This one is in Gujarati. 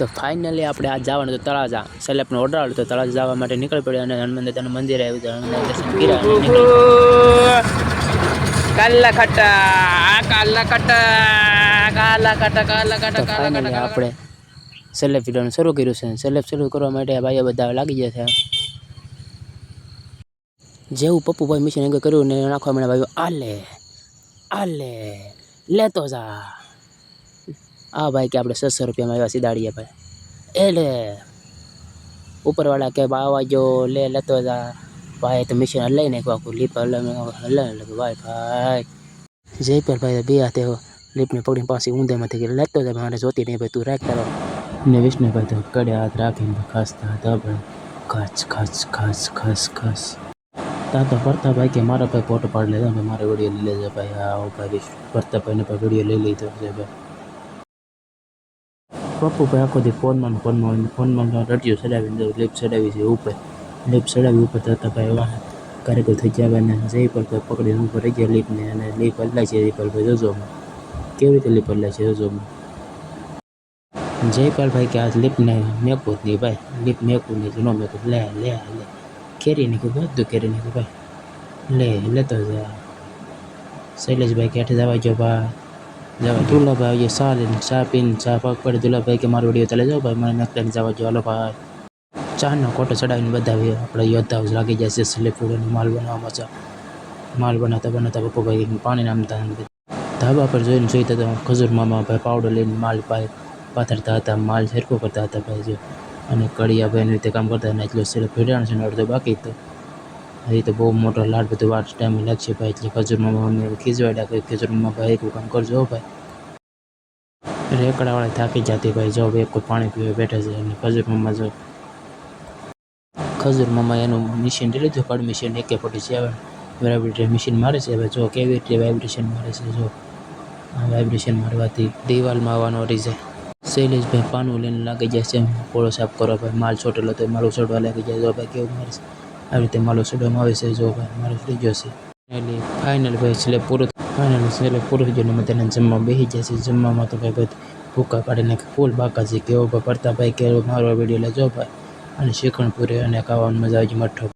તો ફાઇનલી આપણે આજ જવાનું તો તળાજા સેલેપનો ઓર્ડર આવ્યો તો તળાજા જવા માટે નીકળી પડ્યો અને હનુમાન દાદાનું મંદિર આવ્યું તો હનુમાન દર્શન કર્યા કાલા ખટા આપણે સેલેપ વિડીયોનું શરૂ કર્યું છે. સેલેપ શરૂ કરવા માટે ભાઈઓ બધા લાગી ગયા છે. જેવું પપ્પુભાઈ મિશન આગળ કર્યું ને નાખવા મને ભાઈઓ આલે લેતો જા આ ભાઈ કે આપણે 600 રૂપિયામાં આવ્યા સીધાડીએ ભાઈ લે ઉપરવાળા કે આવા જો લેતો જા ભાઈ તો મિશન હલાઈ નાખ્યું આખું લીપ હલાઈ ભાઈ જયપાલ ભાઈ બે હાથે લીપને પકડીને પાછી ઊંધેમાંથી કે લેતો જા મારે જોતી નહીં ભાઈ તું રાખ તારો ને વિષ્ણુભાઈ તો કડે હાથ રાખીને ખાસતા હતા ભાઈ ખસ તા તો ભરતાભાઈ કે મારા ભાઈ ફોટો પાડી લેજો ને મારે વિડીયો લઈ લેજો ભાઈ આવો ભાઈ ભરતાભાઈને ભાઈ વિડીયો લઈ લીધો છે ભાઈ પપ્પુભાઈ આખો દી ફોનમાં રડિયો ચડાવીને લીપ ચડાવી છે ઉપર લીપ ચડાવી ઉપર થતા ભાઈ વાહ કાર્યક્રમ થઈ ગયા ને જયપાલભાઈ પકડીને ઉપર રહી ગયા લીપને અને લીપ બદલાય છે જયપાલભાઈ જોજોમાં કેવી રીતે લીપ બદલાય છે જોજોમાં જયપાલભાઈ કે આ લીપને મેકવું જ નહીં ભાઈ લીપ મેકવું નહીં ન મેકવું લે કેરી નાખ્યું બધું કેરી નાખ્યું ભાઈ લેતો જા શૈલેષભાઈ કે હેઠે જવા જો ભાઈ જવા દુલાભાઈ ચા પીને ચા પાક પડે દુલાભાઈ કે મારો વિડીયો ચાલે જાઓ ભાઈ મને નકલાને જવા જો હાલો ભાઈ ચાનો કોટો ચડાવીને બધા આપણે યોદ્ધાઓ લાગી જાય છે સ્લીપ ફૂડનો માલ બનાવવામાં માલ બનાવતા પપ્પાભાઈ પાણી નામતા ધાબા પર જોઈ તો ખજૂર મામા ભાઈ પાવડર લઈને માલ પાથરતા હતા માલ સરખો કરતા હતા ભાઈ જો અને કડિયાભાઈ રીતે કામ કરતા અને એટલો સિર્ફ ભેડાણ છે ને અડધો બાકી તો એ તો બહુ મોટો લાડ બધું વાર ટાઈમ લાગશે ભાઈ એટલે ખજૂર મામા અમે ખીજવાડ્યા કોઈ ખજૂર મામા ભાઈ એકલું કામ કરજો ભાઈ રેકડાવાળા થાકી જતી ભાઈ જો એક કોઈ પાણી પીવા બેઠા છે અને ખજૂર મામા એનું મશીન લીધું કડ મશીન એકે પડી છે વાઇબ્રેટર મશીન મારે છે હવે જો કેવી રીતે વાઇબ્રેશન મારે છે જો આ વાઇબ્રેશન મારવાથી દિવાલમાં આવવાનો રહી જાય શૈલેષભાઈ પાનું લઈને લાગી જાય છે પોળો સાફ કરવા ભાઈ માલ છોટેલો તો માલો છોડવા લાગી જાય જો ભાઈ કેવું મારે છે આવી રીતે માલો છોડવામાં આવે છે જો ભાઈ મારો થઈ ગયો છે એટલે ફાઇનલ ભાઈ સ્લેબ પૂરો થઈ ગયો ને તેને જમવા બેસી જાય છે જમવામાં તો ભાઈ બધું ભૂકા કાઢીને ફૂલ બાકા છે કેવો ભાઈ પડતા ભાઈ કેવો મારો વિડીયો લેજો ભાઈ અને શિખણ પૂરે અને ખાવાની મજા આવી મઠો